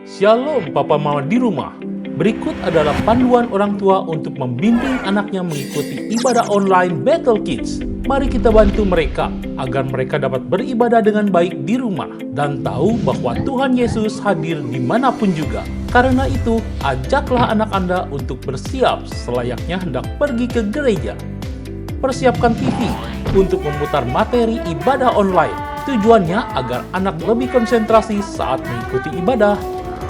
Shalom Papa Mama di rumah. Berikut adalah panduan orang tua untuk membimbing anaknya mengikuti ibadah online Battle Kids. Mari kita bantu mereka agar mereka dapat beribadah dengan baik di rumah dan tahu bahwa Tuhan Yesus hadir dimanapun juga. Karena itu, ajaklah anak Anda untuk bersiap selayaknya hendak pergi ke gereja. Persiapkan TV untuk memutar materi ibadah online. Tujuannya agar anak lebih konsentrasi saat mengikuti ibadah.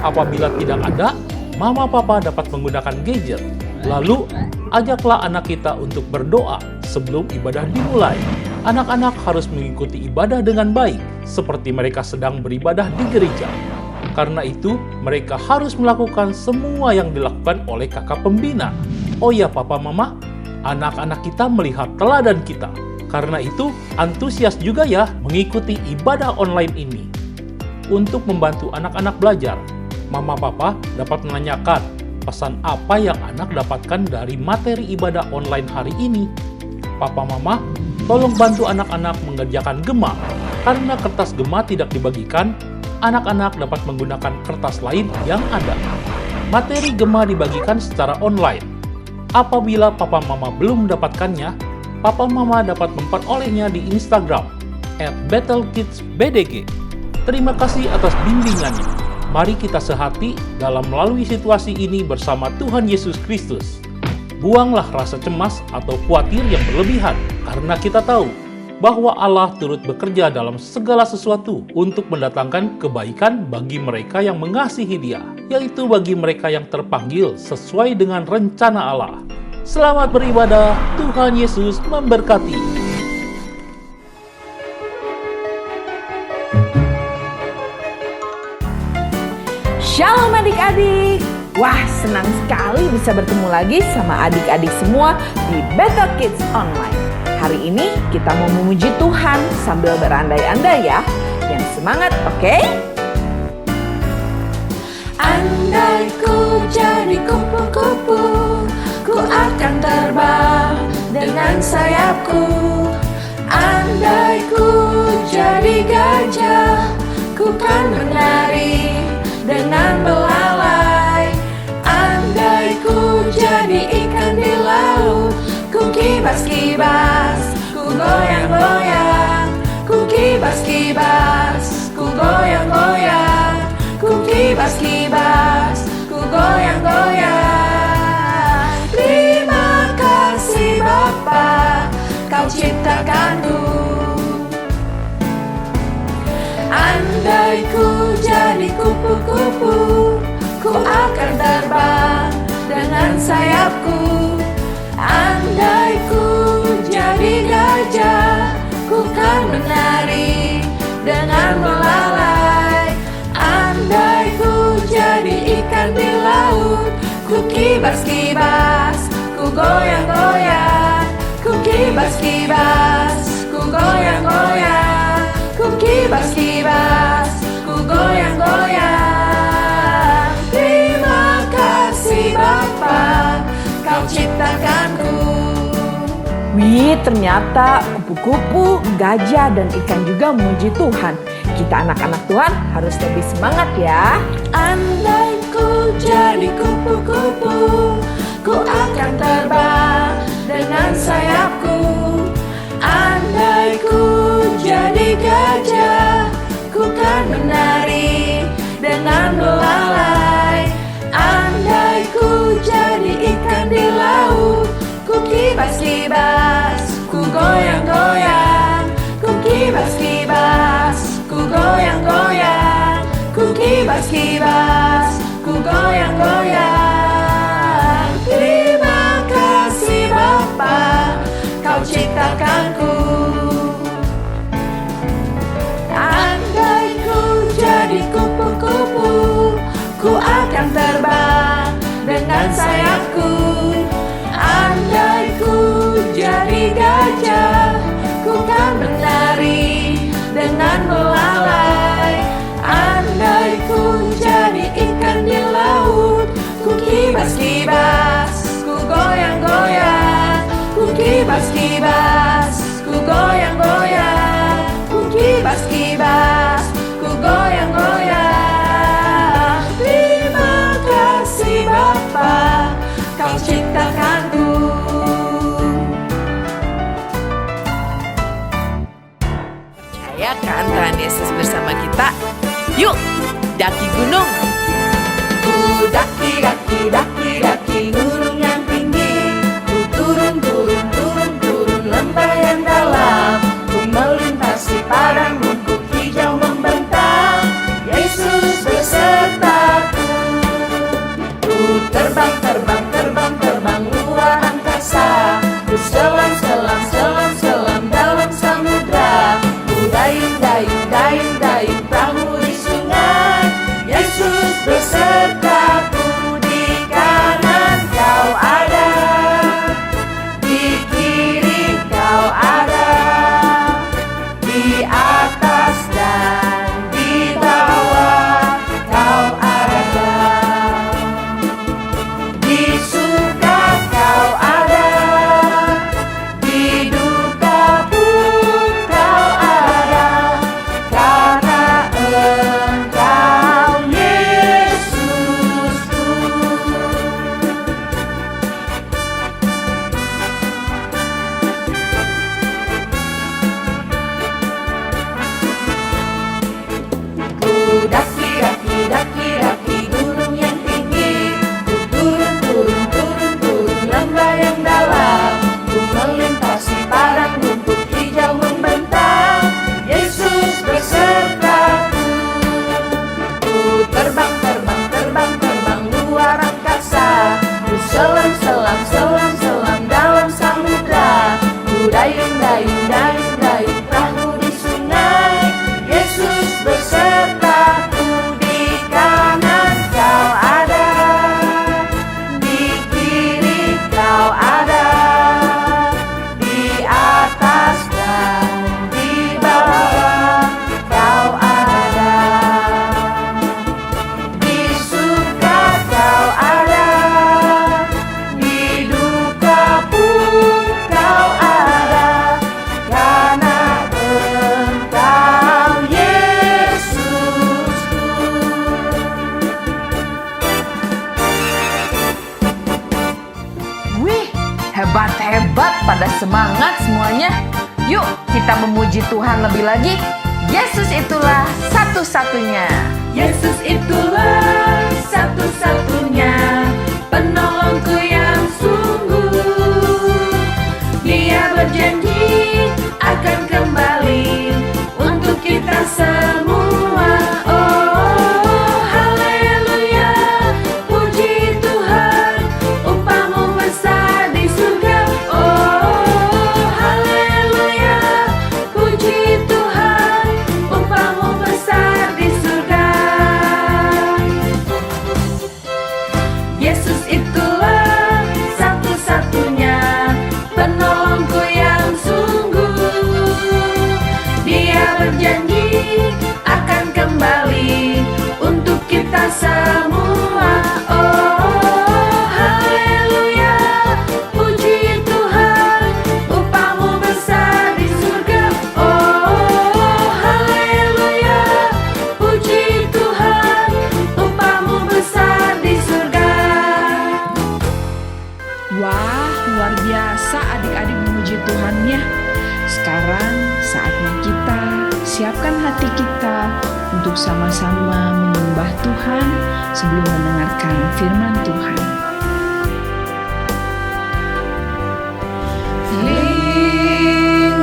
Apabila tidak ada, Mama Papa dapat menggunakan gadget. Lalu, ajaklah anak kita untuk berdoa sebelum ibadah dimulai. Anak-anak harus mengikuti ibadah dengan baik, seperti mereka sedang beribadah di gereja. Karena itu, mereka harus melakukan semua yang dilakukan oleh kakak pembina. Oh ya Papa Mama, anak-anak kita melihat teladan kita. Karena itu, antusias juga ya mengikuti ibadah online ini. Untuk membantu anak-anak belajar, Mama Papa dapat menanyakan pesan apa yang anak dapatkan dari materi ibadah online hari ini. Papa Mama, tolong bantu anak-anak mengerjakan gema. Karena kertas gema tidak dibagikan, anak-anak dapat menggunakan kertas lain yang ada. Materi gema dibagikan secara online. Apabila Papa Mama belum mendapatkannya, Papa Mama dapat memperolehnya di Instagram @BattleKidsBDG. Terima kasih atas bimbingannya. Mari kita sehati dalam melalui situasi ini bersama Tuhan Yesus Kristus. Buanglah rasa cemas atau khawatir yang berlebihan, karena kita tahu bahwa Allah turut bekerja dalam segala sesuatu untuk mendatangkan kebaikan bagi mereka yang mengasihi Dia, yaitu bagi mereka yang terpanggil sesuai dengan rencana Allah. Selamat beribadah, Tuhan Yesus memberkati. Shalom adik-adik. Wah, senang sekali bisa bertemu lagi sama adik-adik semua di Battle Kids Online. Hari ini kita mau memuji Tuhan sambil berandai-andai ya. Yang semangat, oke? Andai ku jadi kupu-kupu, ku akan terbang dengan sayapku. Andai ku jadi gajah, ku kan menari dengan belalai. Andai ku jadi ikan di laut, ku kibas-kibas, ku goyang-goyang. Ku kibas-kibas, ku goyang-goyang. Ku kibas-kibas, ku goyang-goyang. Terima kasih Bapa, Kau ciptakanku. Andai ku jadi kupu-kupu, ku akan terbang dengan sayapku. Andai ku jadi gajah, ku kan menari dengan belalai. Andai ku jadi ikan di laut, ku kibas-kibas, ku goyang-goyang. Ku kibas-kibas, ku goyang-goyang. Ku kibas-kibas, ku goyang-goyang. Terima kasih Bapa, Kau ciptakanku. Wih, ternyata kupu-kupu, gajah, dan ikan juga memuji Tuhan. Kita anak-anak Tuhan harus lebih semangat ya. Andai ku jadi kupu-kupu, ku akan terbang dengan sayapku. Andai ku jadi gajah, ku kan menari dengan belalai. Andai ku jadi ikan di laut, ku kibas-kibas, ku goyang-goyang. Ku kibas-kibas, ku goyang-goyang. Ku kibas-kibas, ku goyang-goyang. Terima kasih Bapa, Kau ciptakanku. Andai ku jadi kupu-kupu, ku akan terbang dengan sayapku. Andai ku jadi gajah, ku kan menari dengan belalai. Andai ku jadi ikan di laut, ku kibas-kibas, ku goyang-goyang. Ku kibas-kibas, ku goyang-goyang. Ku kibas-kibas, ku goyang-goyang. Yuk, daki gunung. Ku daki, daki, daki, daki gunung yang tinggi. Ku turun, turun, turun, turun lembah yang dalam. Ku melintasi padang rumput hijau membentang. Yesus besertaku. Ku terbang, terbang, terbang, terbang luar angkasa. Ku selam, selam, selam, selam dalam samudra. Ku dayung, dayung, dayung, dayung perahu di sungai. Yesus besertaku. Di kanan kau ada, di kiri kau ada, di atas dan di bawah kau ada, di suka kau ada, di duka pun kau ada, karena Engkau Yesusku. Ku daki, daki, daki, daki gunung yang tinggi. Ku turun, turun, turun, turun lembah yang dalam. Ku melintasi padang rumput hijau membentang. Yesus besertaku. Ku terbang, terbang, terbang, terbang luar angkasa. Ku selam, selam, selam, selam dalam samudra. Ku dayung, dayung, dayung, dayung perahu di sungai. Yesus besertaku. Di kanan kau ada, di kiri kau ada, di atas dan di bawah kau ada, di suka kau ada, di duka pun kau ada, karena Engkau Yesusku. Wih, hebat-hebat, pada semangat semuanya. Yuk, kita memuji Tuhan lebih lagi. Yesus itulah satu-satunya. Yesus itulah satu-satunya penolongku yang sungguh. Dia berjanji akan kembali untuk kita semua. Oh, haleluya, puji Tuhan, upamu besar di surga. Oh, haleluya, puji Tuhan, upamu besar di surga. Yesus itulah satu-satunya penolongku yang sungguh. Dia berjanji akan kembali untuk kita semua. Oh, haleluya, puji Tuhan, upamu besar di surga. Oh, haleluya, puji Tuhan, upamu besar di surga. Wah, luar biasa adik-adik memuji Tuhannya. Sekarang saatnya kita siapkan hati kita untuk sama-sama menyembah Tuhan sebelum mendengarkan firman Tuhan.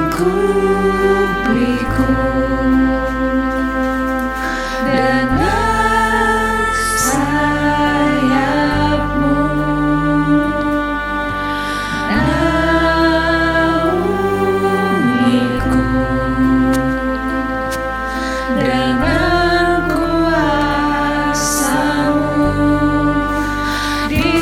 Lingkupiku dengan sayapmu, naungiku dengan kuasamu. Di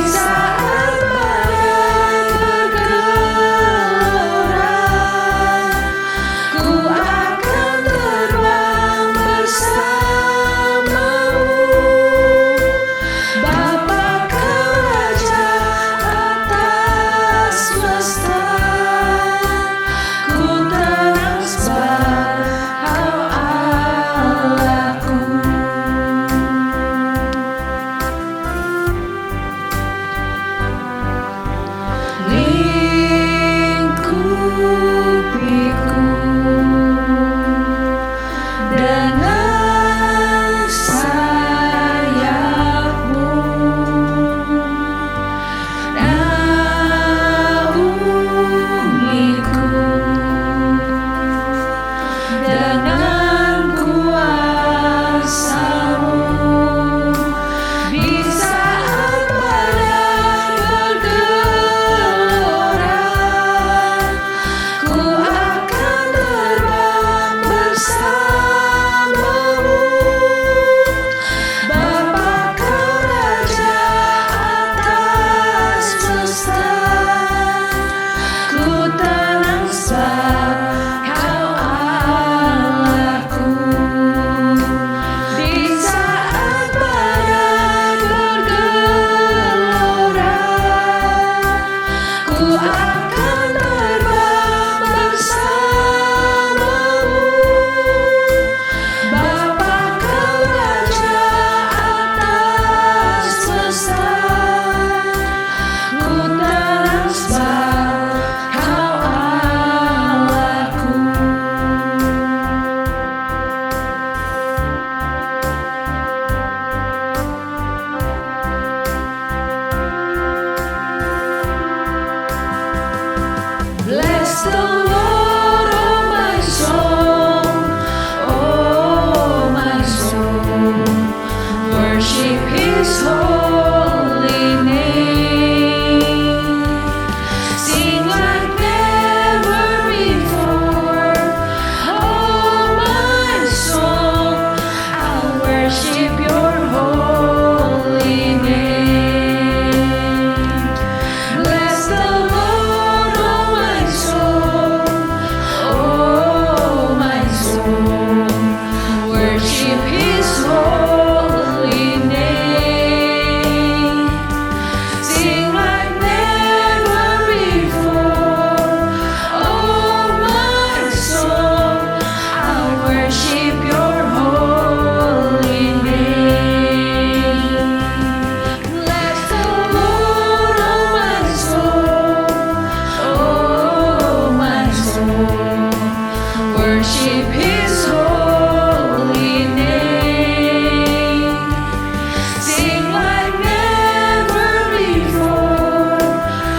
His holy name. Sing like never before. Oh, my soul, I'll worship Your holy name. Bless the Lord, oh my soul. Oh, my soul, worship His holy name. Sing like never before. Oh, my soul, I'll worship Your holy name. Bless the Lord, oh my soul. Oh, my soul, worship His holy name. Sing like never before.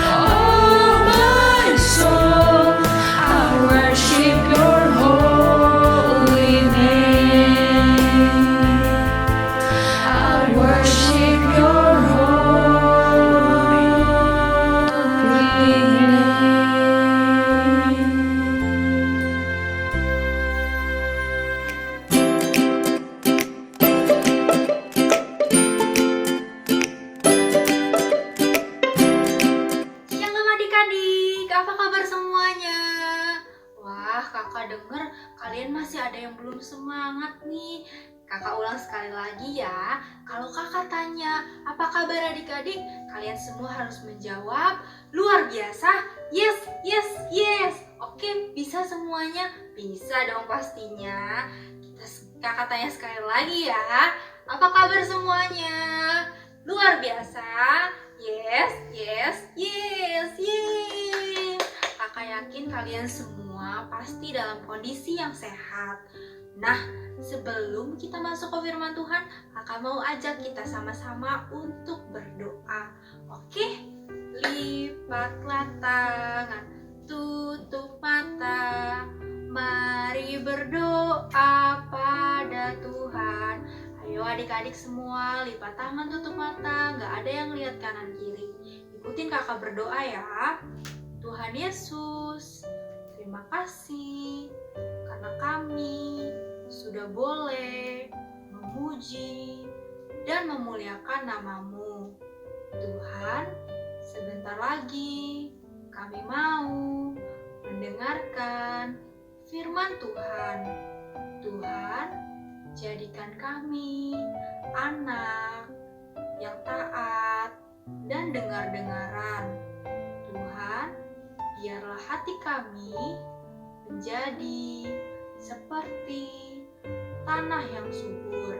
Oh, my soul, I'll worship Your holy name. I'll worship Your holy name. Shalom adik-adik, apa kabar semuanya? Wah, kakak denger kalian masih ada yang belum semangat nih. Kakak ulang sekali lagi ya. Kalau kakak tanya, apa kabar adik-adik? Kalian semua harus menjawab, luar biasa, yes, yes, yes. Oke, bisa semuanya? Bisa dong pastinya. Kakak tanya sekali lagi ya. Apa kabar semuanya? Luar biasa. Yes, yes, yes, yeay. Kakak yakin kalian semua pasti dalam kondisi yang sehat. Nah, sebelum kita masuk ke firman Tuhan, kakak mau ajak kita sama-sama untuk berdoa. Oke? Lipatlah tangan, tutup mata. Mari berdoa pada Tuhan. Ayo adik-adik semua, lipat tangan, tutup mata, gak ada yang lihat kanan kiri. Ikutin kakak berdoa ya. Tuhan Yesus, terima kasih karena kami sudah boleh memuji dan memuliakan nama-Mu. Tuhan, sebentar lagi kami mau mendengarkan firman Tuhan. Tuhan, jadikan kami anak yang taat dan dengar-dengaran. Tuhan, biarlah hati kami menjadi seperti tanah yang subur.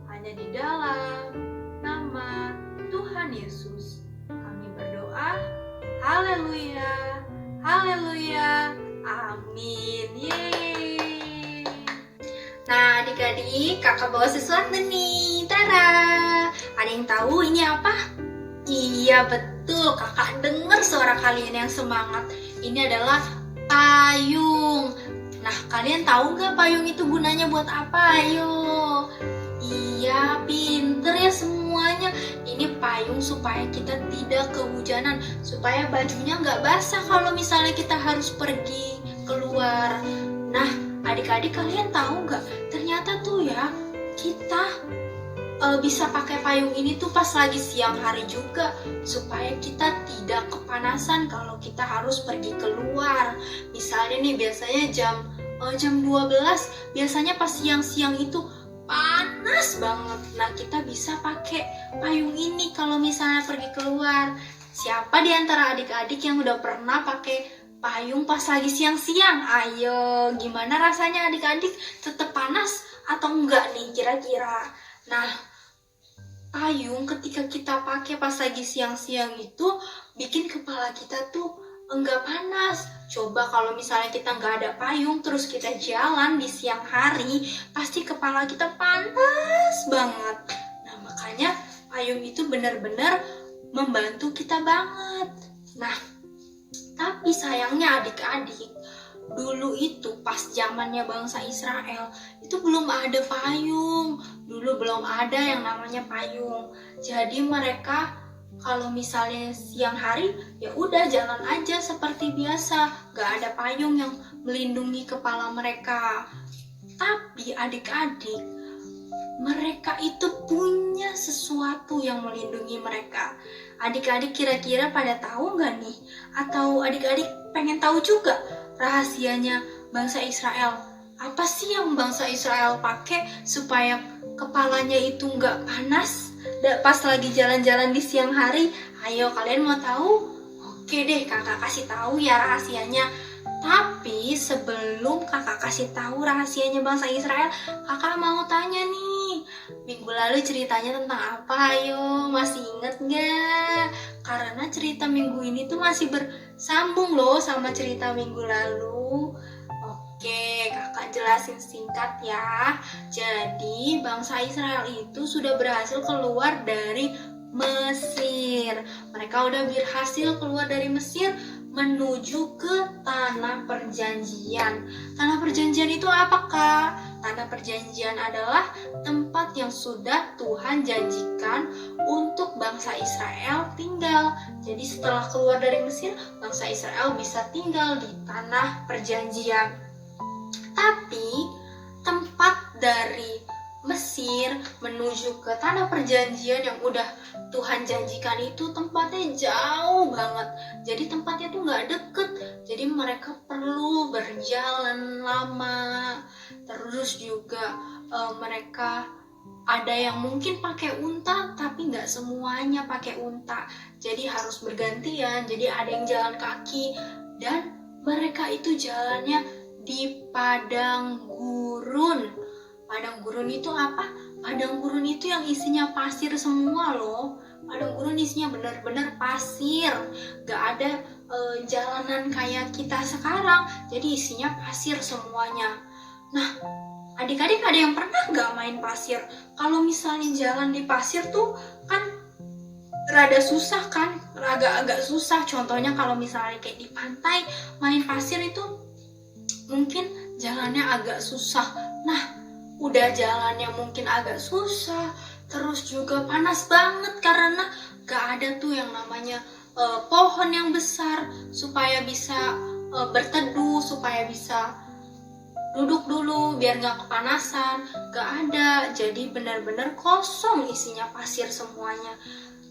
Hanya di dalam nama Tuhan Yesus kami berdoa. Haleluya, haleluya, amin. Yeay. Nah adik-adik, kakak bawa sesuatu nih. Tara, ada yang tahu ini apa? Iya betul, kakak dengar suara kalian yang semangat. Ini adalah payung. Nah, kalian tahu nggak payung itu gunanya buat apa? Ayo. Iya, pinter ya semuanya. Ini payung supaya kita tidak kehujanan, supaya bajunya nggak basah kalau misalnya kita harus pergi keluar. Nah, adik-adik kalian tahu nggak? Ternyata tuh ya, kita bisa pakai payung ini tuh pas lagi siang hari juga, supaya kita tidak kepanasan kalau kita harus pergi keluar. Misalnya nih, biasanya jam 12, biasanya pas siang-siang itu panas banget. Nah, kita bisa pakai payung ini kalau misalnya pergi keluar. Siapa di antara adik-adik yang udah pernah pakai payung pas lagi siang-siang? Ayo, gimana rasanya adik-adik? Tetap panas atau enggak nih kira-kira? Nah, payung ketika kita pakai pas lagi siang-siang itu bikin kepala kita tuh enggak panas. Coba kalau misalnya kita nggak ada payung terus kita jalan di siang hari, pasti kepala kita panas banget. Nah, makanya payung itu benar-benar membantu kita banget. Nah, tapi sayangnya adik-adik, dulu itu pas zamannya bangsa Israel itu belum ada payung. Dulu belum ada yang namanya payung. Jadi mereka kalau misalnya siang hari ya udah jalan aja seperti biasa, gak ada payung yang melindungi kepala mereka. Tapi adik-adik, mereka itu punya sesuatu yang melindungi mereka. Adik-adik kira-kira pada tahu nggak nih? Atau adik-adik pengen tahu juga rahasianya bangsa Israel? Apa sih yang bangsa Israel pakai supaya kepalanya itu nggak panas pas lagi jalan-jalan di siang hari? Ayo kalian mau tahu? Oke deh, kakak kasih tahu ya rahasianya. Tapi sebelum kakak kasih tahu rahasianya bangsa Israel, kakak mau tanya nih, minggu lalu ceritanya tentang apa? Ayo, masih inget gak? Karena cerita minggu ini tuh masih bersambung loh sama cerita minggu lalu. Oke, kakak jelasin singkat ya. Jadi bangsa Israel itu sudah berhasil keluar dari Mesir. Mereka udah berhasil keluar dari Mesir menuju ke tanah perjanjian. Tanah perjanjian itu apa, Kak? Tanah perjanjian adalah tempat yang sudah Tuhan janjikan untuk bangsa Israel tinggal. Jadi setelah keluar dari Mesir, bangsa Israel bisa tinggal di tanah perjanjian. Tapi tempat dari Mesir menuju ke tanah perjanjian yang udah Tuhan janjikan itu tempatnya jauh banget. Jadi tempatnya tuh gak deket. Jadi mereka perlu berjalan lama. Terus juga mereka ada yang mungkin pakai unta, tapi gak semuanya pakai unta. Jadi harus bergantian. Jadi ada yang jalan kaki. Dan mereka itu jalannya di padang gurun. Padang gurun itu apa? Padang gurun itu yang isinya pasir semua loh. Padang gurun isinya benar-benar pasir. Gak ada jalanan kayak kita sekarang. Jadi isinya pasir semuanya. Nah, adik-adik ada yang pernah gak main pasir? Kalau misalnya jalan di pasir tuh kan rada susah kan? Agak susah. Contohnya kalau misalnya kayak di pantai main pasir itu mungkin jalannya agak susah. Nah, udah jalannya mungkin agak susah, terus juga panas banget karena gak ada tuh yang namanya pohon yang besar supaya bisa berteduh, supaya bisa duduk dulu biar gak kepanasan. Gak ada, jadi benar-benar kosong isinya pasir semuanya.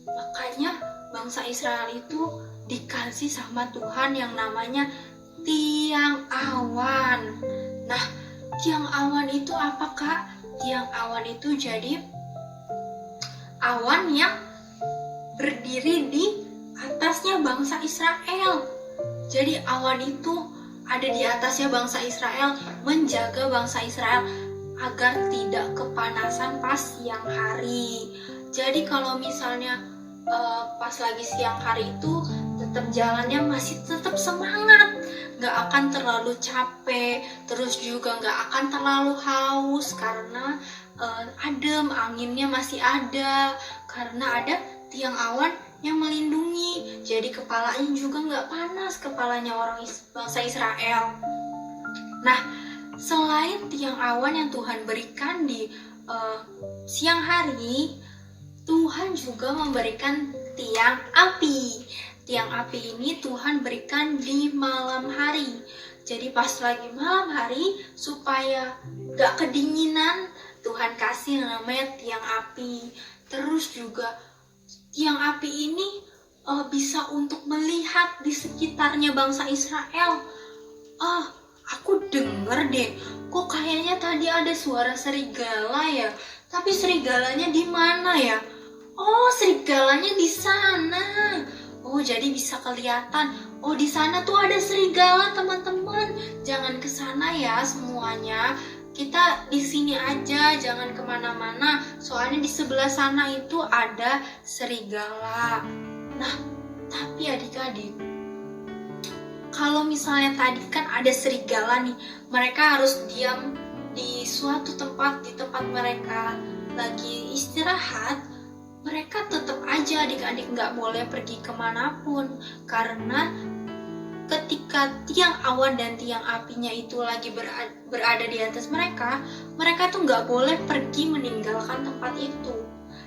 Makanya bangsa Israel itu dikasih sama Tuhan yang namanya tiang awan. Nah, tiang awan itu apa, Kak? Tiang awan itu jadi awan yang berdiri di atasnya bangsa Israel. Jadi awan itu ada di atasnya bangsa Israel, menjaga bangsa Israel agar tidak kepanasan pas siang hari. Jadi kalau misalnya pas lagi siang hari itu tetap jalannya masih tetap semangat, gak akan terlalu capek, terus juga gak akan terlalu haus karena adem, anginnya masih ada, karena ada tiang awan yang melindungi. Jadi kepalanya juga gak panas, kepalanya orang bangsa Israel. Nah, selain tiang awan yang Tuhan berikan di siang hari, Tuhan juga memberikan tiang api. Tiang api ini Tuhan berikan di malam hari. Jadi pas lagi malam hari supaya gak kedinginan, Tuhan kasih namanya tiang api. Terus juga tiang api ini bisa untuk melihat di sekitarnya bangsa Israel. Aku denger deh, kok kayaknya tadi ada suara serigala ya. Tapi serigalanya di mana ya? Oh, serigalanya di sana. Oh, jadi bisa kelihatan. Oh, di sana tuh ada serigala, teman-teman. Jangan ke sana ya semuanya. Kita di sini aja, jangan kemana-mana. Soalnya di sebelah sana itu ada serigala. Nah, tapi adik-adik, kalau misalnya tadi kan ada serigala nih, mereka harus diam di suatu tempat, di tempat mereka lagi istirahat. Mereka tetap aja adik-adik nggak boleh pergi kemanapun, karena ketika tiang awan dan tiang apinya itu lagi berada di atas mereka, mereka tuh nggak boleh pergi meninggalkan tempat itu.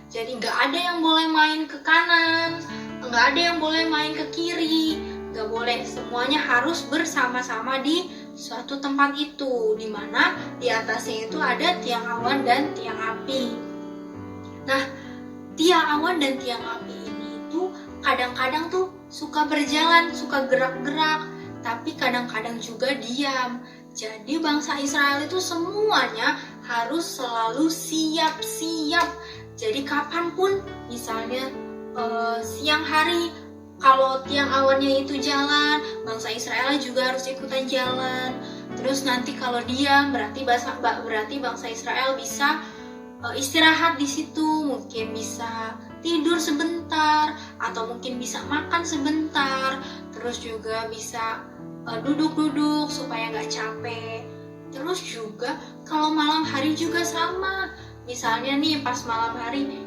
Jadi nggak ada yang boleh main ke kanan, nggak ada yang boleh main ke kiri, nggak boleh. Semuanya harus bersama-sama di suatu tempat itu, di mana di atasnya itu ada tiang awan dan tiang api. Nah, tiang awan dan tiang api ini tuh kadang-kadang tuh suka berjalan, suka gerak-gerak, tapi kadang-kadang juga diam. Jadi bangsa Israel itu semuanya harus selalu siap-siap. Jadi kapanpun, misalnya siang hari, kalau tiang awannya itu jalan, bangsa Israel juga harus ikutan jalan. Terus nanti kalau diam, berarti bangsa Israel bisa istirahat di situ, mungkin bisa tidur sebentar, atau mungkin bisa makan sebentar, terus juga bisa duduk-duduk supaya nggak capek. Terus juga kalau malam hari juga sama, misalnya nih pas malam hari,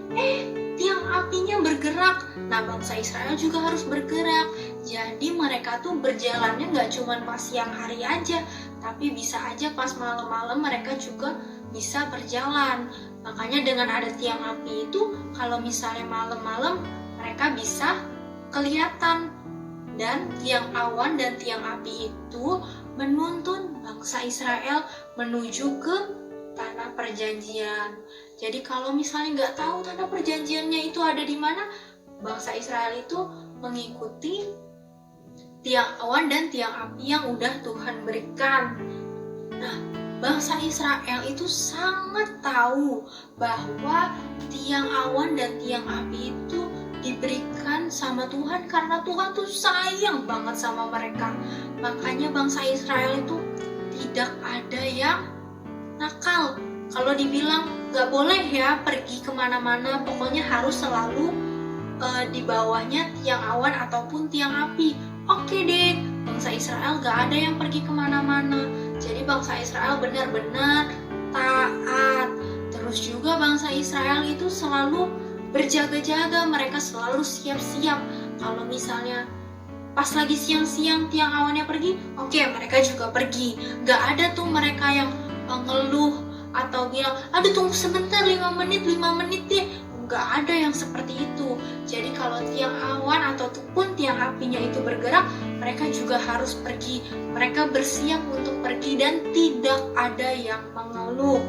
tiang apinya bergerak, nah bangsa Israel juga harus bergerak. Jadi mereka tuh berjalannya nggak cuma pas siang hari aja, tapi bisa aja pas malam-malam mereka juga bisa berjalan. Makanya dengan ada tiang api itu, kalau misalnya malam-malam mereka bisa kelihatan. Dan tiang awan dan tiang api itu menuntun bangsa Israel menuju ke tanah perjanjian. Jadi kalau misalnya nggak tahu tanah perjanjiannya itu ada di mana, bangsa Israel itu mengikuti tiang awan dan tiang api yang udah Tuhan berikan. Nah, bangsa Israel itu sangat tahu bahwa tiang awan dan tiang api itu diberikan sama Tuhan karena Tuhan tuh sayang banget sama mereka. Makanya bangsa Israel itu tidak ada yang nakal. Kalau dibilang nggak boleh ya pergi kemana-mana, pokoknya harus selalu di bawahnya tiang awan ataupun tiang api. Oke deh, bangsa Israel nggak ada yang pergi kemana-mana. Jadi bangsa Israel benar-benar taat. Terus juga bangsa Israel itu selalu berjaga-jaga, mereka selalu siap-siap. Kalau misalnya pas lagi siang-siang tiang awannya pergi, oke, mereka juga pergi. Gak ada tuh mereka yang ngeluh atau bilang, aduh tunggu sebentar 5 menit deh. Gak ada yang seperti itu. Jadi kalau tiang awan ataupun tiang apinya itu bergerak, mereka juga harus pergi. Mereka bersiap untuk pergi dan tidak ada yang mengeluh.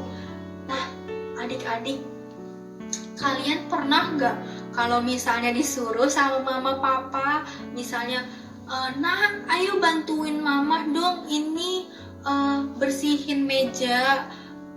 Nah, adik-adik, kalian pernah nggak kalau misalnya disuruh sama mama papa, misalnya, nah ayo bantuin mama dong ini bersihin meja.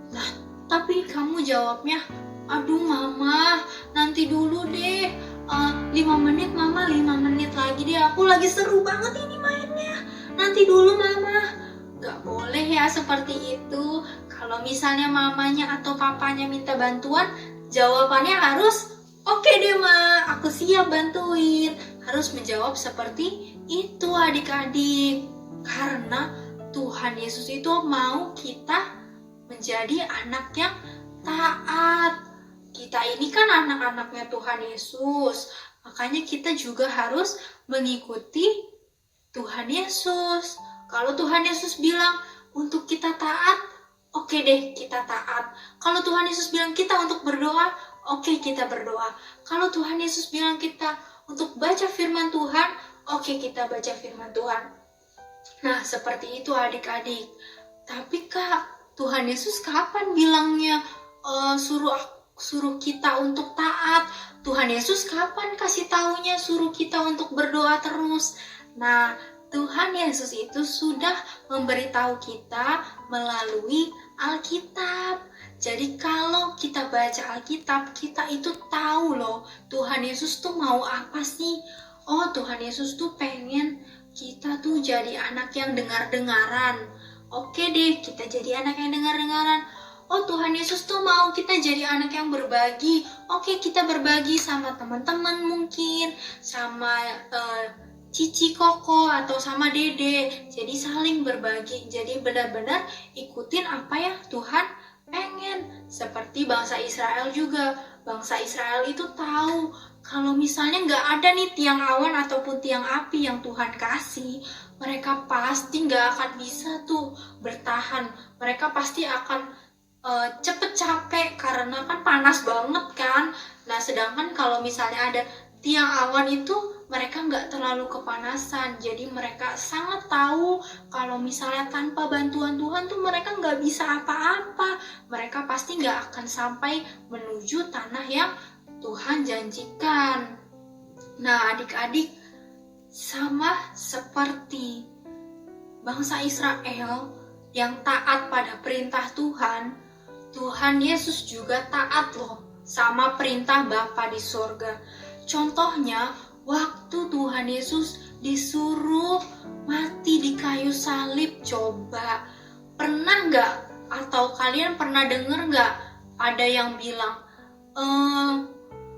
Nah, tapi kamu jawabnya, aduh mama nanti dulu deh, 5 menit mama, 5 menit lagi deh, aku lagi seru banget ini mainnya, nanti dulu mama. Gak boleh ya seperti itu. Kalau misalnya mamanya atau papanya minta bantuan, jawabannya harus, oke deh ma, aku siap bantuin. Harus menjawab seperti itu adik-adik. Karena Tuhan Yesus itu mau kita menjadi anak yang taat. Kita ini kan anak-anaknya Tuhan Yesus. Makanya kita juga harus mengikuti Tuhan Yesus. Kalau Tuhan Yesus bilang untuk kita taat, oke deh kita taat. Kalau Tuhan Yesus bilang kita untuk berdoa, oke kita berdoa. Kalau Tuhan Yesus bilang kita untuk baca firman Tuhan, oke kita baca firman Tuhan. Nah, seperti itu adik-adik. Tapi Kak, Tuhan Yesus kapan bilangnya suruh kita untuk taat? Tuhan Yesus kapan kasih taunya suruh kita untuk berdoa terus? Nah, Tuhan Yesus itu sudah memberitahu kita melalui Alkitab. Jadi kalau kita baca Alkitab, kita itu tahu loh Tuhan Yesus tuh mau apa sih. Oh, Tuhan Yesus tuh pengen kita tuh jadi anak yang dengar-dengaran. Oke deh, kita jadi anak yang dengar-dengaran. Oh, Tuhan Yesus tuh mau kita jadi anak yang berbagi. Oke, kita berbagi sama teman-teman mungkin, sama Cici, Koko, atau sama Dede. Jadi saling berbagi. Jadi benar-benar ikutin apa yang Tuhan pengen. Seperti bangsa Israel juga. Bangsa Israel itu tahu kalau misalnya nggak ada nih tiang awan ataupun tiang api yang Tuhan kasih, mereka pasti nggak akan bisa tuh bertahan. Mereka pasti akan cepet capek karena kan panas banget kan. Nah, sedangkan kalau misalnya ada tiang awan itu mereka nggak terlalu kepanasan. Jadi mereka sangat tahu kalau misalnya tanpa bantuan Tuhan tuh mereka nggak bisa apa-apa. Mereka pasti nggak akan sampai menuju tanah yang Tuhan janjikan. Nah, adik-adik, sama seperti bangsa Israel yang taat pada perintah Tuhan, Tuhan Yesus juga taat loh sama perintah Bapa di surga. Contohnya, waktu Tuhan Yesus disuruh mati di kayu salib, coba pernah nggak atau kalian pernah dengar nggak ada yang bilang,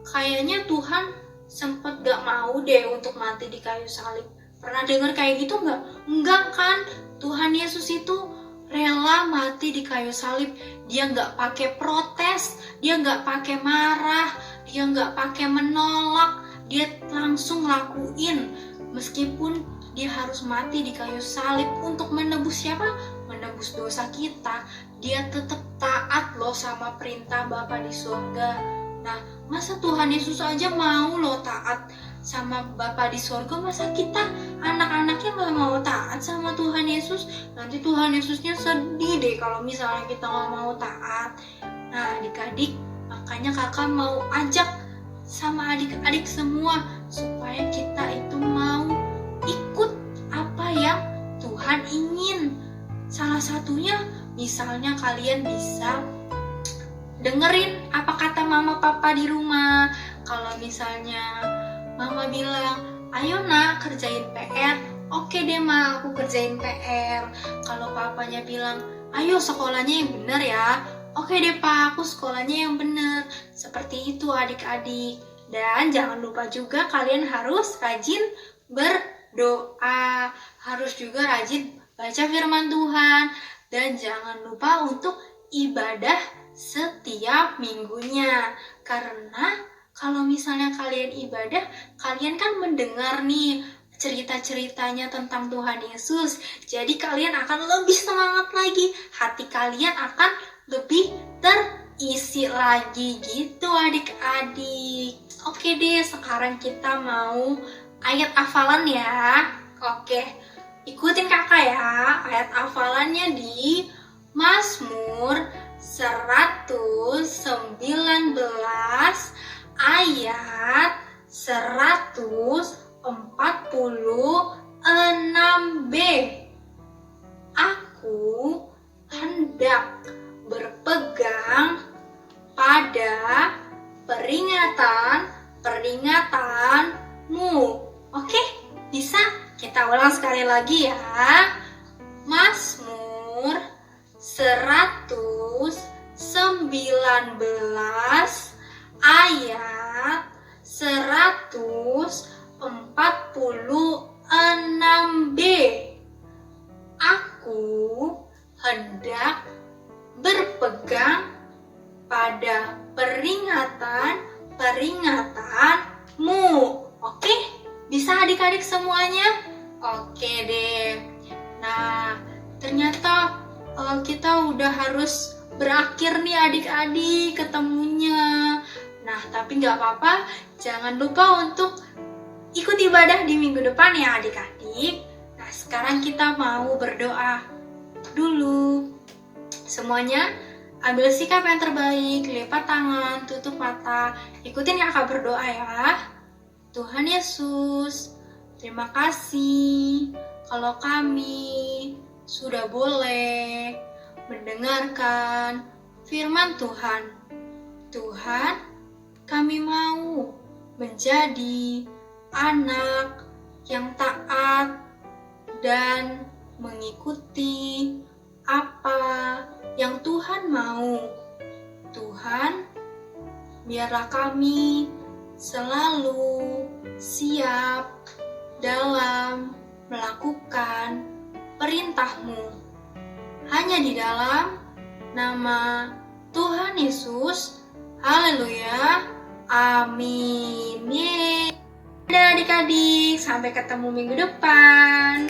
kayaknya Tuhan sempet gak mau deh untuk mati di kayu salib. Pernah dengar kayak gitu nggak? Enggak kan? Tuhan Yesus itu rela mati di kayu salib. Dia nggak pakai protes, dia nggak pakai marah, dia nggak pakai menolak, dia langsung lakuin. Meskipun dia harus mati di kayu salib untuk menebus siapa? Menebus dosa kita. Dia tetap taat loh sama perintah Bapa di surga. Nah, masa Tuhan Yesus aja mau loh taat sama Bapa di surga, masa kita anak-anaknya gak mau taat sama Tuhan Yesus? Nanti Tuhan Yesusnya sedih deh kalau misalnya kita gak mau taat. Nah, adik-adik, makanya kakak mau ajak sama adik-adik semua supaya kita itu mau ikut apa yang Tuhan ingin. Salah satunya misalnya kalian bisa dengerin apa kata mama papa di rumah. Kalau misalnya mama bilang, ayo nak kerjain PR, oke deh ma, aku kerjain PR. Kalau papanya bilang, ayo sekolahnya yang bener ya, oke deh pak, aku sekolahnya yang bener. Seperti itu adik-adik. Dan jangan lupa juga kalian harus rajin berdoa, harus juga rajin baca firman Tuhan, dan jangan lupa untuk ibadah setiap minggunya. Karena kalau misalnya kalian ibadah, kalian kan mendengar nih cerita-ceritanya tentang Tuhan Yesus. Jadi kalian akan lebih semangat lagi, hati kalian akan lebih terisi lagi gitu adik-adik. Oke deh, sekarang kita mau ayat hafalan ya. Oke, ikutin kakak ya. Ayat hafalannya di Mazmur 119 ayat 146b. Aku hendak berpegang pada peringatan-peringatanmu. Oke, bisa? Kita ulang sekali lagi ya. Mazmur 119 ayat 146b. Aku hendak berpegang pada peringatan-peringatanmu. Oke? Bisa adik-adik semuanya? Oke deh. Nah, ternyata kita udah harus berakhir nih adik-adik ketemunya. Nah, tapi nggak apa-apa, jangan lupa untuk ikut ibadah di minggu depan ya adik-adik. Nah, sekarang kita mau berdoa dulu. Semuanya ambil sikap yang terbaik, lipat tangan, tutup mata, ikutin kakak berdoa ya. Tuhan Yesus, terima kasih kalau kami sudah boleh mendengarkan firman Tuhan. Tuhan, kami mau menjadi anak yang taat dan mengikuti apa yang Tuhan mau. Tuhan, biarlah kami selalu siap dalam melakukan perintah-Mu. Hanya di dalam nama Tuhan Yesus. Haleluya. Amin. Yeay. Dadah adik-adik, sampai ketemu minggu depan.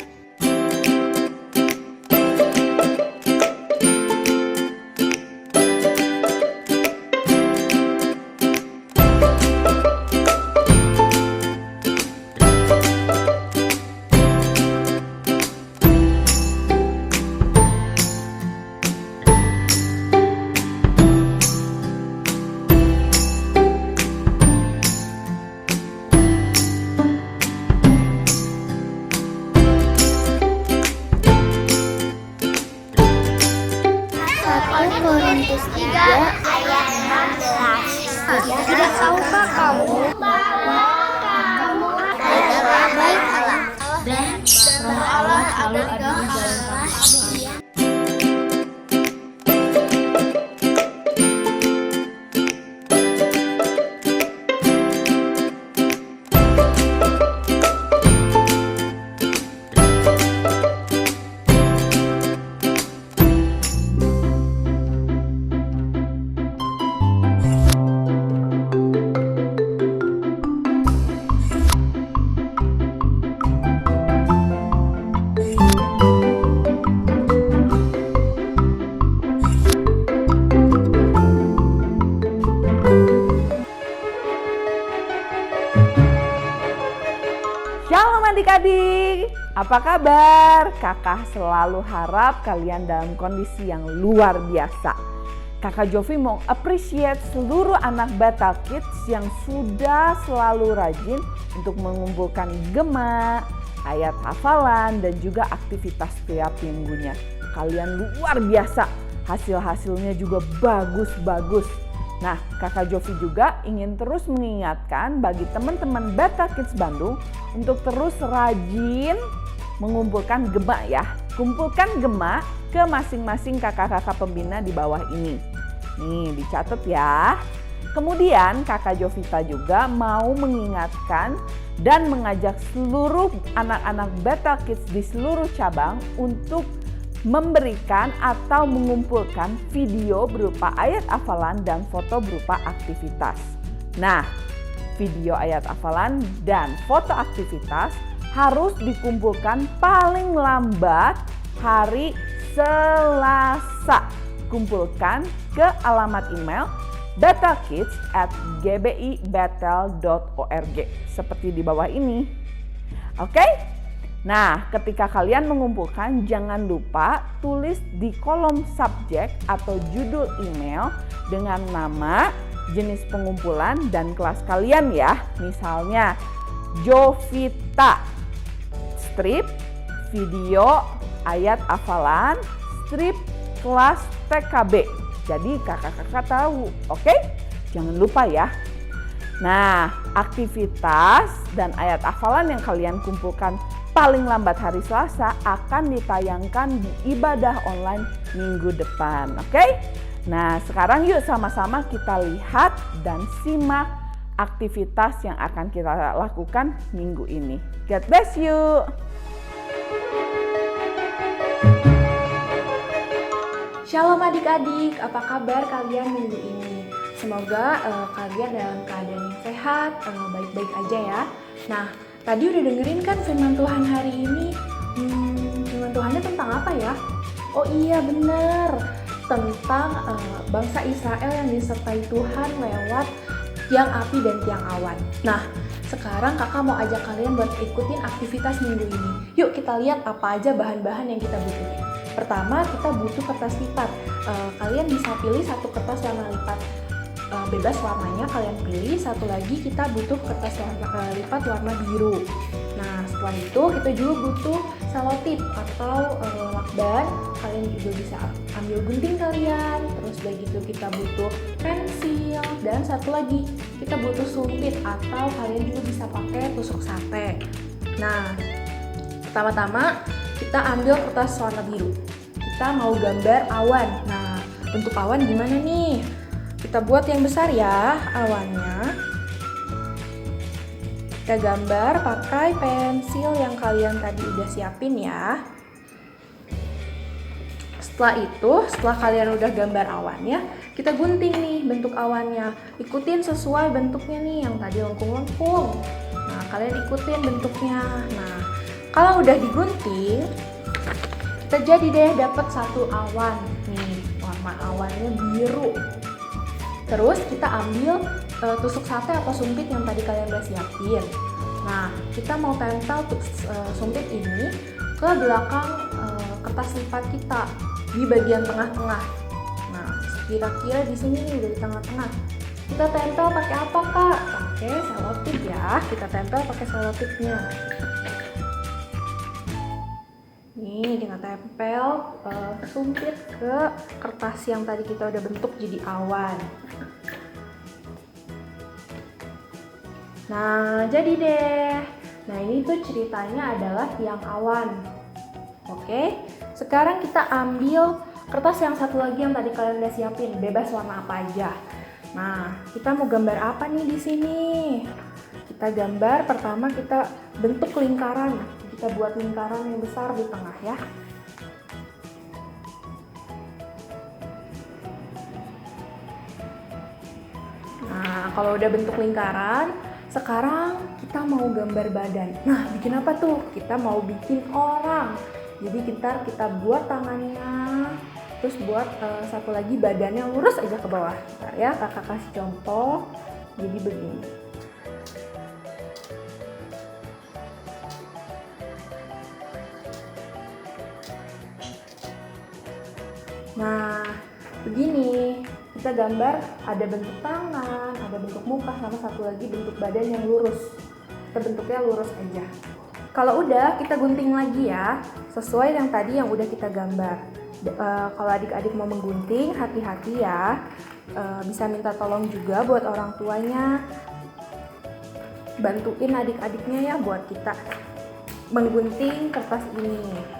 Shalom adik-adik, apa kabar? Kakak selalu harap kalian dalam kondisi yang luar biasa. Kakak Jovi mau appreciate seluruh anak Bethel Kids yang sudah selalu rajin untuk mengumpulkan gema, ayat hafalan, dan juga aktivitas setiap minggunya. Kalian luar biasa, hasil-hasilnya juga bagus-bagus. Nah, Kakak Jovi juga ingin terus mengingatkan bagi teman-teman Bethel Kids Bandung untuk terus rajin mengumpulkan gema ya. Kumpulkan gema ke masing-masing kakak-kakak pembina di bawah ini. Nih, dicatat ya. Kemudian Kakak Jovita juga mau mengingatkan dan mengajak seluruh anak-anak Bethel Kids di seluruh cabang untuk memberikan atau mengumpulkan video berupa ayat hafalan dan foto berupa aktivitas. Nah, video ayat hafalan dan foto aktivitas harus dikumpulkan paling lambat hari Selasa. Kumpulkan ke alamat email bethelkids@gbibethel.org seperti di bawah ini. Oke? Nah, ketika kalian mengumpulkan, jangan lupa tulis di kolom subjek atau judul email dengan nama, jenis pengumpulan, dan kelas kalian ya. Misalnya, Jovita, strip, video, ayat hafalan, strip, kelas TKB. Jadi kakak-kakak tahu, oke? Jangan lupa ya. Nah, aktivitas dan ayat hafalan yang kalian kumpulkan paling lambat hari Selasa akan ditayangkan di ibadah online minggu depan, oke? Nah, sekarang yuk sama-sama kita lihat dan simak aktivitas yang akan kita lakukan minggu ini. God bless you! Shalom adik-adik, apa kabar kalian minggu ini? Semoga kalian dalam keadaan yang sehat, baik-baik aja ya. Nah, tadi udah dengerin kan firman Tuhan hari ini? Firman Tuhannya tentang apa ya? Oh iya bener, tentang bangsa Israel yang disertai Tuhan lewat tiang api dan tiang awan. Nah, sekarang kakak mau ajak kalian buat ikutin aktivitas minggu ini. Yuk kita lihat apa aja bahan-bahan yang kita butuhin. Pertama, kita butuh kertas lipat. Kalian bisa pilih satu kertas warna lipat bebas warnanya, kalian pilih. Satu lagi kita butuh kertas lipat warna biru. Nah, setelah itu kita juga butuh selotip atau lakban. Kalian juga bisa ambil gunting kalian. Terus udah gitu kita butuh pensil. Dan satu lagi kita butuh sumpit atau kalian juga bisa pakai tusuk sate. Nah, pertama-tama kita ambil kertas warna biru. Kita mau gambar awan. Nah, untuk awan gimana nih? Kita buat yang besar ya awannya. Kita gambar pakai pensil yang kalian tadi udah siapin ya. Setelah kalian udah gambar awannya, kita gunting nih bentuk awannya. Ikutin sesuai bentuknya nih yang tadi lengkung-lengkung. Nah, kalian ikutin bentuknya. Nah, kalau udah digunting, kita jadi deh dapat satu awan. Nih, warna awannya biru. Terus kita ambil tusuk sate atau sumpit yang tadi kalian udah siapin. Nah, kita mau tempel sumpit ini ke belakang kertas lipat kita di bagian tengah-tengah. Nah, kira-kira di sini nih, udah di tengah-tengah. Kita tempel pakai apa, Kak? Pakai selotip ya. Kita tempel pakai selotipnya. Nih, kita tempel sumpit ke kertas yang tadi kita udah bentuk jadi awan. Nah, jadi deh. Nah, ini tuh ceritanya adalah tiang awan. Oke, sekarang kita ambil kertas yang satu lagi yang tadi kalian udah siapin, bebas warna apa aja. Nah, kita mau gambar apa nih di sini? Kita gambar, pertama kita bentuk lingkaran. Kita buat lingkaran yang besar di tengah ya. Nah, kalau udah bentuk lingkaran, sekarang kita mau gambar badan. Nah, bikin apa tuh? Kita mau bikin orang. Jadi kita buat tangannya, terus buat satu lagi badannya lurus aja ke bawah. Nah, ya, kakak kasih contoh. Jadi begini. Nah, begini, kita gambar ada bentuk tangan, ada bentuk muka, sama satu lagi bentuk badan yang lurus. Kita bentuknya lurus aja. Kalau udah, kita gunting lagi ya, sesuai yang tadi yang udah kita gambar. Kalau adik-adik mau menggunting, hati-hati ya. Bisa minta tolong juga buat orang tuanya. Bantuin adik-adiknya ya buat kita menggunting kertas ini.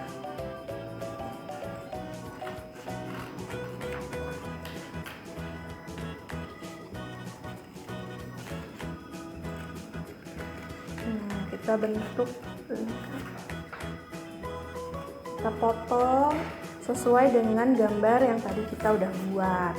Kita bentuk, kita potong sesuai dengan gambar yang tadi kita udah buat.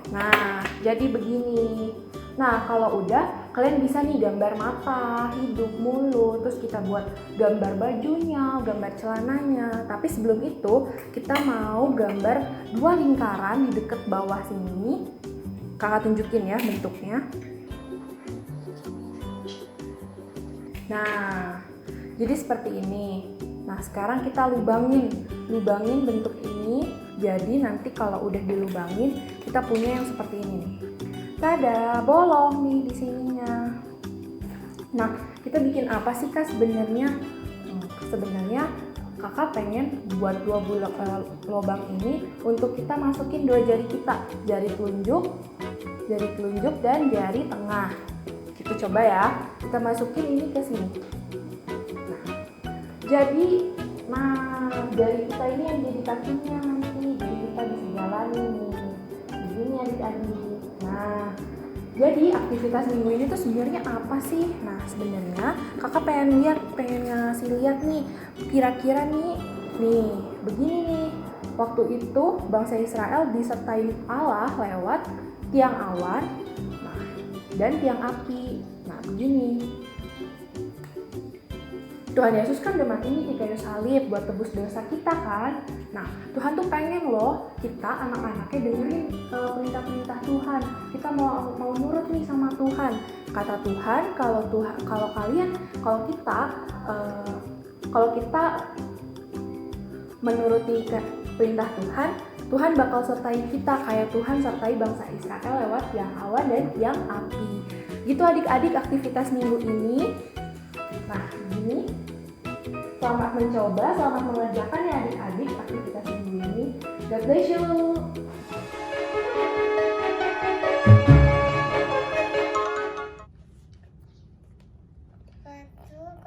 Nah, jadi begini. Nah, kalau udah, kalian bisa nih gambar mata, hidung, mulut, terus kita buat gambar bajunya, gambar celananya. Tapi sebelum itu, kita mau gambar 2 lingkaran di dekat bawah sini. Kakak tunjukin ya bentuknya. Nah, jadi seperti ini. Nah, sekarang kita lubangin bentuk ini. Jadi nanti kalau udah dilubangin, kita punya yang seperti ini nih. Tada, bolong nih di sininya. Nah, kita bikin apa sih Kak sebenarnya? Sebenarnya Kakak pengen buat 2 lubang ini untuk kita masukin 2 jari kita, jari telunjuk dan jari tengah. Kita coba ya, kita masukin ini ke sini. Nah, jari kita ini yang jadi kakinya nanti, jadi kita bisa jalanin nih. Begini adik-adik. Nah, jadi aktivitas minggu ini tuh sebenarnya apa sih? Nah, sebenarnya kakak pengen ngasih lihat nih, kira-kira nih, begini nih. Waktu itu bangsa Israel disertai Allah lewat tiang awan, dan tiang api. Nah, begini. Tuhan Yesus kan udah mati nih di kayu salib buat tebus dosa kita kan. Nah, Tuhan tuh pengen loh kita anak-anaknya dengerin perintah-perintah Tuhan. Kita mau nurut nih sama Tuhan. Kata Tuhan, kalau kita menuruti perintah Tuhan, Tuhan bakal sertai kita kayak Tuhan sertai bangsa Israel lewat tiang awan dan tiang api. Gitu adik-adik aktivitas minggu ini. Nah, ini selamat mencoba, selamat mengerjakan ya adik-adik aktivitas minggu ini. God bless you.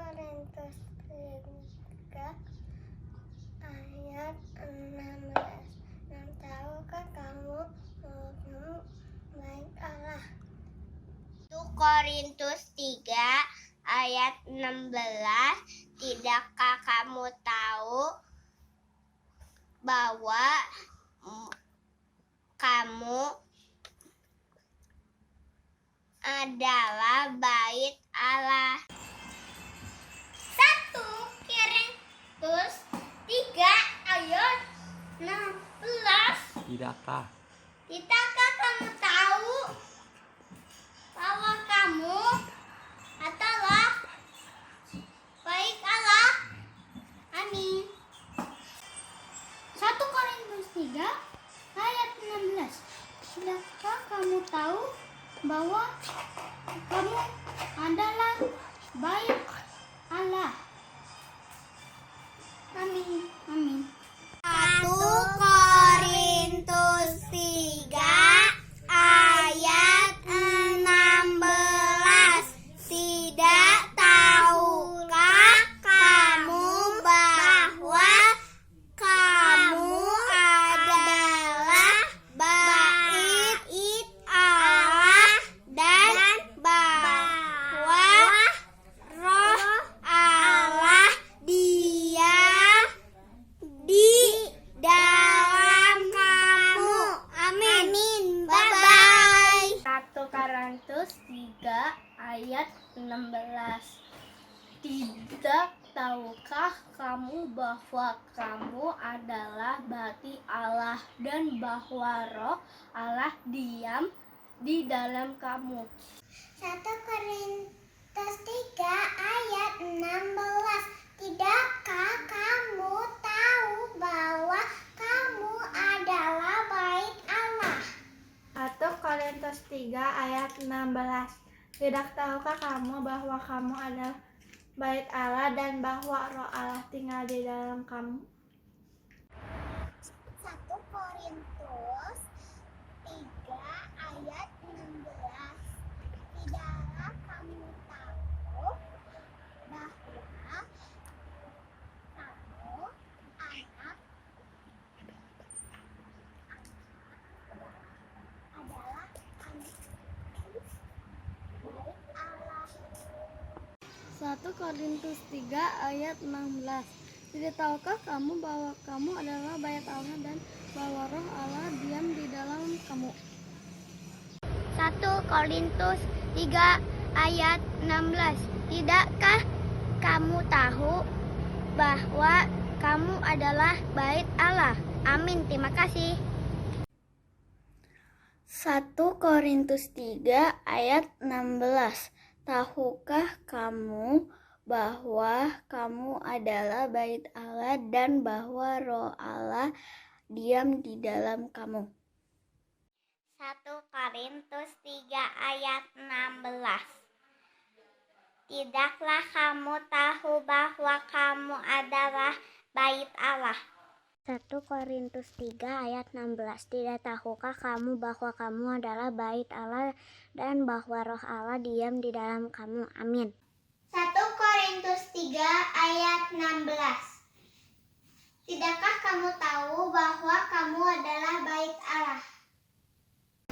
Korintus 3 ayat 16. Tahukah kamu baik Allah? 1 Korintus 3 ayat 16. Tidakkah kamu tahu bahwa kamu adalah bait Allah? 1 Korintus 3 ayat 16. Tidakkah Kamu tahu bahwa kamu adalah baik Allah? Amin. 1 Korintus 3 ayat 16. Tidakkah kamu tahu bahwa kamu adalah baik Allah? Amin. 1 Korintus 3 ayat 16. Tidak tahukah kamu bahwa kamu adalah bait Allah dan bahwa Roh Allah diam di dalam kamu. Amin. Bye-bye. 1 Korintus 3 ayat 16. Tidak tahukah kamu bahwa kamu adalah bait Allah dan bahwa Roh Allah diam di dalam kamu. 1 Korintus 3 ayat 16. Tidakkah kamu tahu bahwa kamu adalah bait Allah? 1 Korintus 3 ayat 16. Tidak tahukah kamu bahwa kamu adalah bait Allah dan bahwa Roh Allah tinggal di dalam kamu? 1 Korintus 3 ayat 16. Tidaklah kamu tahu bahwa kamu anak adalah anak bait Allah. 1 Korintus 3 ayat 16. Tidak tahukah kamu bahwa kamu adalah bait Allah dan bahwa Roh Allah diam di dalam kamu? 1 Korintus 3 ayat 16. Tidakkah kamu tahu bahwa kamu adalah bait Allah? Amin. Terima kasih. 1 Korintus 3 ayat 16. Tahukah kamu bahwa kamu adalah bait Allah dan bahwa Roh Allah diam di dalam kamu? 1 Korintus 3 ayat 16. Tidaklah kamu tahu bahwa kamu adalah bait Allah? 1 Korintus 3 ayat 16. Tidak tahukah kamu bahwa kamu adalah bait Allah dan bahwa Roh Allah diam di dalam kamu? Amin. 1 Korintus 3 ayat 16. Tidakkah kamu tahu bahwa kamu adalah bait Allah?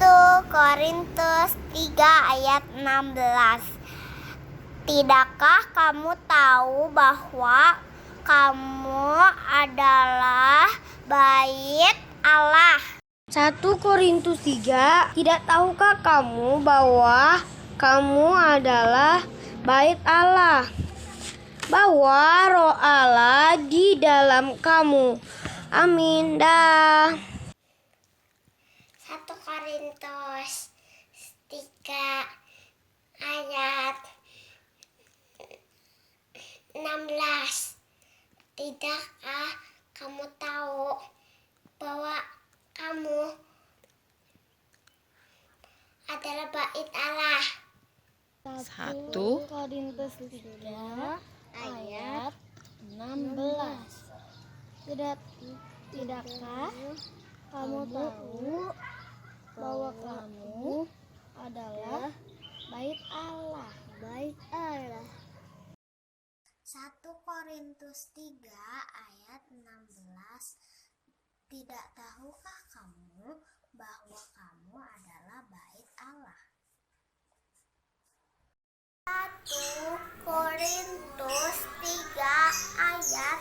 1 Korintus 3 ayat 16. Tidakkah kamu tahu bahwa kamu adalah bait Allah? 1 Korintus 3. Tidak tahukah kamu bahwa kamu adalah bait Allah, bahwa Roh Allah di dalam kamu? Amin. Dah. 1 Korintus 3 ayat 16. Tidakkah kamu tahu bahwa kamu adalah bait Allah? 1 Korintus 3 ayat 16. Tidakkah kamu tahu bahwa kamu adalah bait Allah? Bait Allah. 1 Korintus 3 ayat 16. Tidak tahukah kamu bahwa kamu adalah bait Allah? 1 Korintus 3 ayat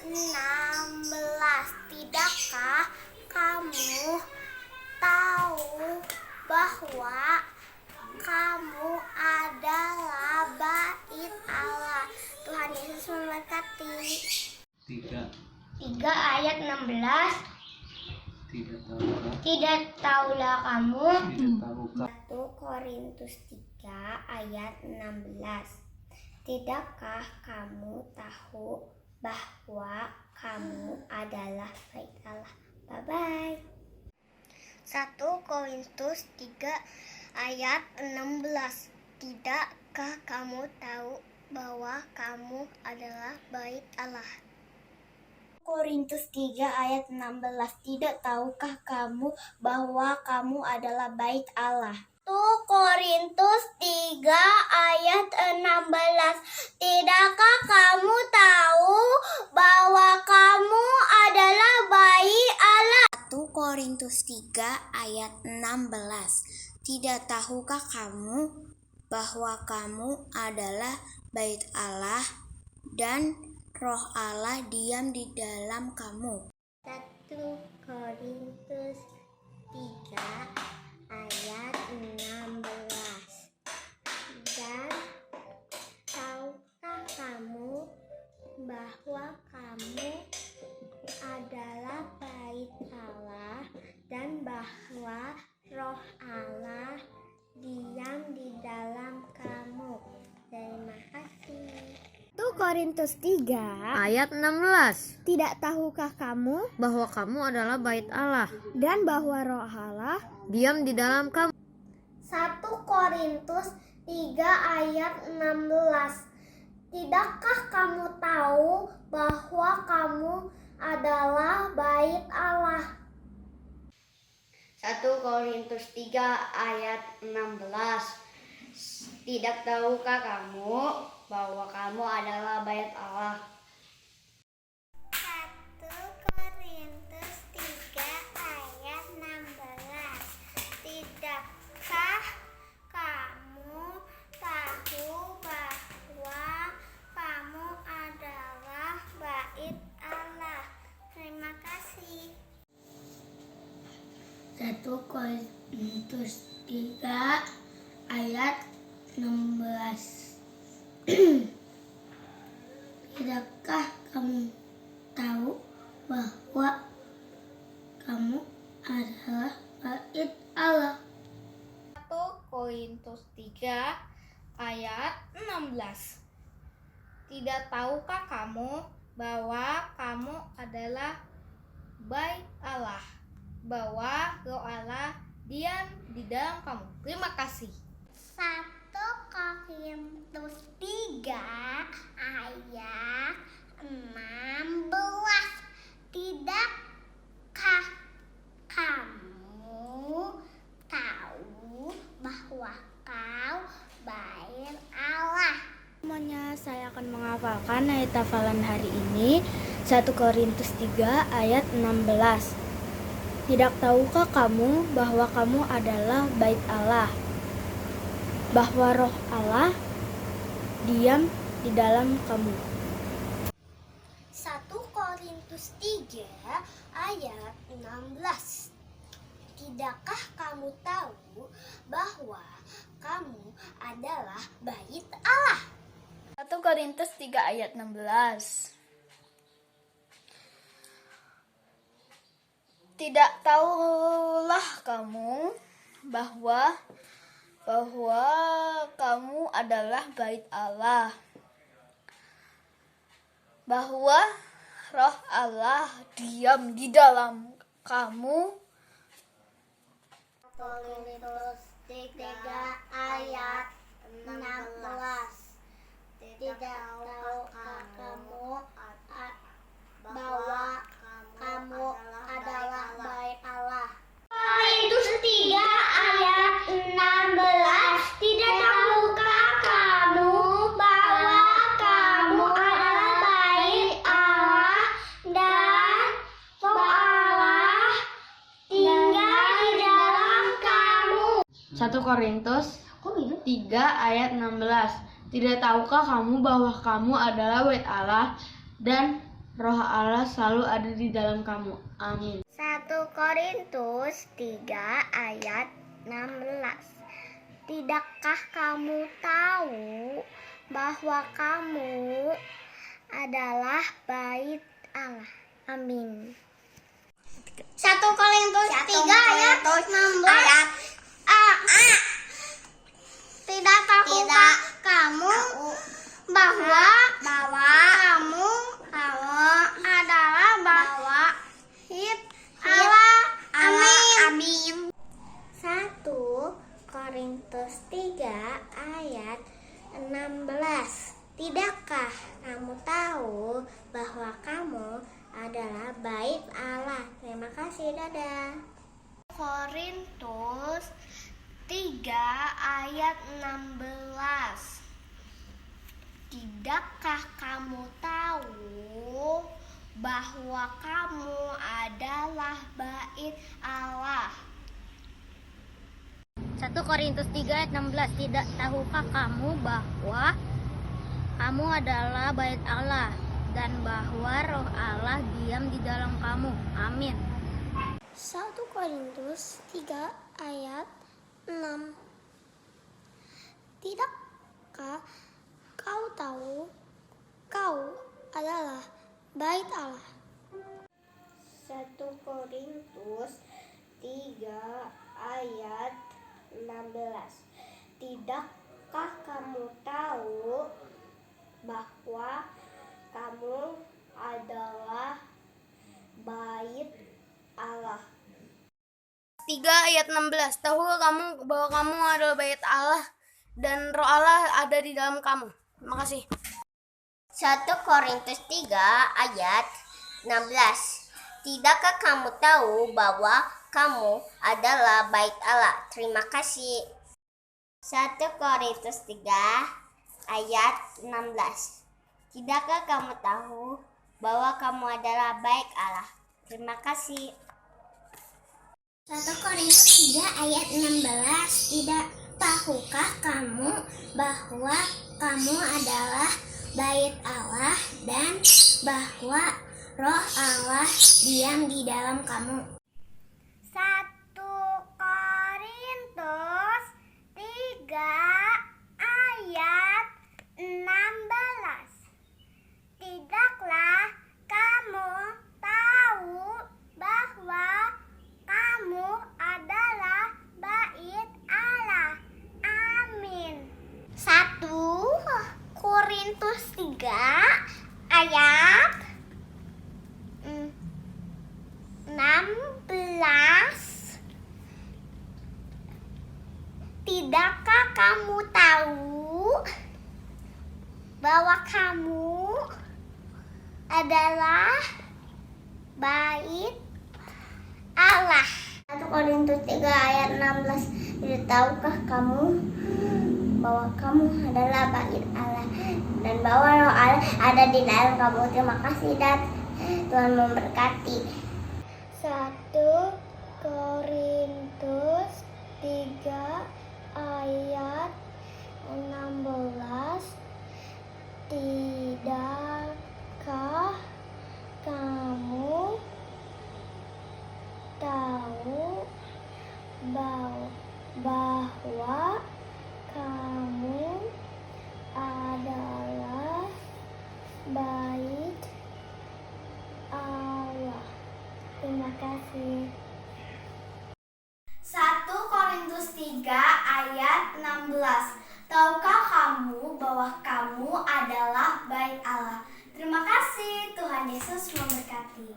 16. Tidakkah kamu tahu bahwa kamu adalah bait Allah? Tuhan Yesus memberkati. 3 ayat 16. Tidak tahulah kamu. 1 Korintus 3 ayat 16. Tidakkah kamu tahu bahwa kamu adalah bait Allah? Bye-bye. 1 Korintus 3 ayat 16. Tidakkah kamu tahu bahwa kamu adalah bait Allah? Korintus 3 ayat 16. Tidak tahukah kamu bahwa kamu adalah bait Allah? 1 Korintus 3 ayat 16. Tidakkah kamu tahu bahwa kamu adalah bait Allah? 1 Korintus 3 ayat 16. Tidak tahukah kamu bahwa kamu adalah bait Allah dan Roh Allah diam di dalam kamu? 1 Korintus 3 ayat 16. Dan tahukah kamu bahwa kamu adalah bait Allah dan bahwa Roh Allah Korintus 3 Ayat 16. Tidak tahukah kamu Bahwa kamu adalah bait Allah, dan bahwa Roh Allah? diam di dalam kamu. 1 Korintus 3 ayat 16. Tidakkah kamu tahu bahwa kamu adalah bait Allah? 1 Korintus 3 ayat 16. Tidak tahukah kamu bahwa kamu adalah bait Allah? 1 Korintus 3 ayat 16. Tidakkah kamu tahu bahwa kamu adalah bait Allah? Terima kasih. 1 Korintus 3 ayat 16. Tidakkah kamu tahu bahwa kamu adalah bait Allah? 1 Korintus 3 ayat 16. Tidak tahukah kamu bahwa kamu adalah bait Allah, bahwa Roh Allah diam di dalam kamu? Terima kasih. 1 Korintus 3 ayat 16. Tidakkah kamu tahu bahwa kau bait Allah? Semuanya, saya akan menghafalkan ayat hafalan hari ini 1 Korintus 3 ayat 16. Tidak tahukah kamu bahwa kamu adalah bait Allah, bahwa Roh Allah diam di dalam kamu? 1 Korintus 3 ayat 16. Tidakkah kamu tahu bahwa kamu adalah bait Allah? 1 Korintus 3 ayat 16. Tidak tahulah kamu bahwa kamu adalah bait Allah, bahwa Roh Allah diam di dalam kamu. Korintus 3 ayat 16. Tidak tahukah kamu bahwa kamu adalah bait Allah? Korintus 3 ayat 16. Tidak tahukah kamu bahwa kamu adalah bait Allah dan Roh Allah tinggal di dalam kamu? 1 Korintus 3 ayat 16. Tidak tahukah kamu bahwa kamu adalah bait Allah dan Roh Allah selalu ada di dalam kamu? Amin. 1 Korintus 3 ayat 16. Tidakkah kamu tahu bahwa kamu adalah bait Allah? Amin. 1 Korintus 3 ayat 16. Tidak tahukah kamu bahwa kamu adalah bait Allah? Amin. 1 Korintus 3 ayat 16. Tidakkah kamu tahu bahwa kamu adalah bait Allah? Terima kasih, dadah. Korintus 3 ayat 16. Tidakkah kamu tahu bahwa kamu adalah bait Allah? 1 Korintus 3 ayat 16. Tidak tahukah kamu bahwa kamu adalah bait Allah dan bahwa Roh Allah diam di dalam kamu? Amin. 1 Korintus 3 ayat 6. Tidakkah kau tahu kau adalah bait Allah? 1 Korintus 3 ayat 16. Tidakkah kamu tahu bahwa kamu adalah bait Allah. 3 ayat 16. Tahukah kamu bahwa kamu adalah bait Allah dan Roh Allah ada di dalam kamu? Terima kasih. 1 Korintus 3 ayat 16. Tidakkah kamu tahu bahwa kamu adalah bait Allah? Terima kasih. 1 Korintus 3 ayat 16. Tidakkah kamu tahu bahwa kamu adalah bait Allah? Terima kasih. 1 Korintus 3 ayat 16. Tidak tahukah kamu bahwa kamu adalah bait Allah dan bahwa Roh Allah diam di dalam kamu? 1 Korintus 3 ayat 16. Tidaklah kamu tahu bahwa kamu adalah bait Allah. Amin. 1 Korintus 3 ayat 16. Tidakkah kamu tahu bahwa kamu adalah bait Allah? 1 Korintus 3 ayat 16. Tidak tahukah kamu bahwa kamu adalah bait Allah dan bahwa Roh Allah ada di dalam kamu? Terima kasih dan Tuhan memberkati. 1 Korintus 3 ayat 16. Tidakkah kamu tahu bahwa kamu adalah bait Allah? Terima kasih. 1 Korintus 3 ayat 16. Tahukah kamu bahwa kamu adalah bait Allah? Terima kasih, Tuhan Yesus memberkati.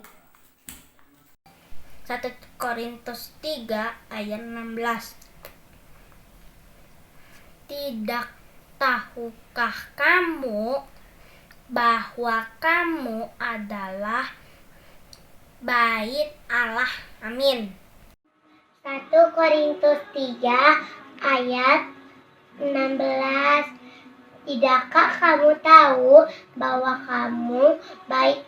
1 Korintus 3 ayat 16. Tidak tahukah kamu bahwa kamu adalah bait Allah? Amin. 1 Korintus 3 ayat 16. Tidakkah kamu tahu bahwa kamu bait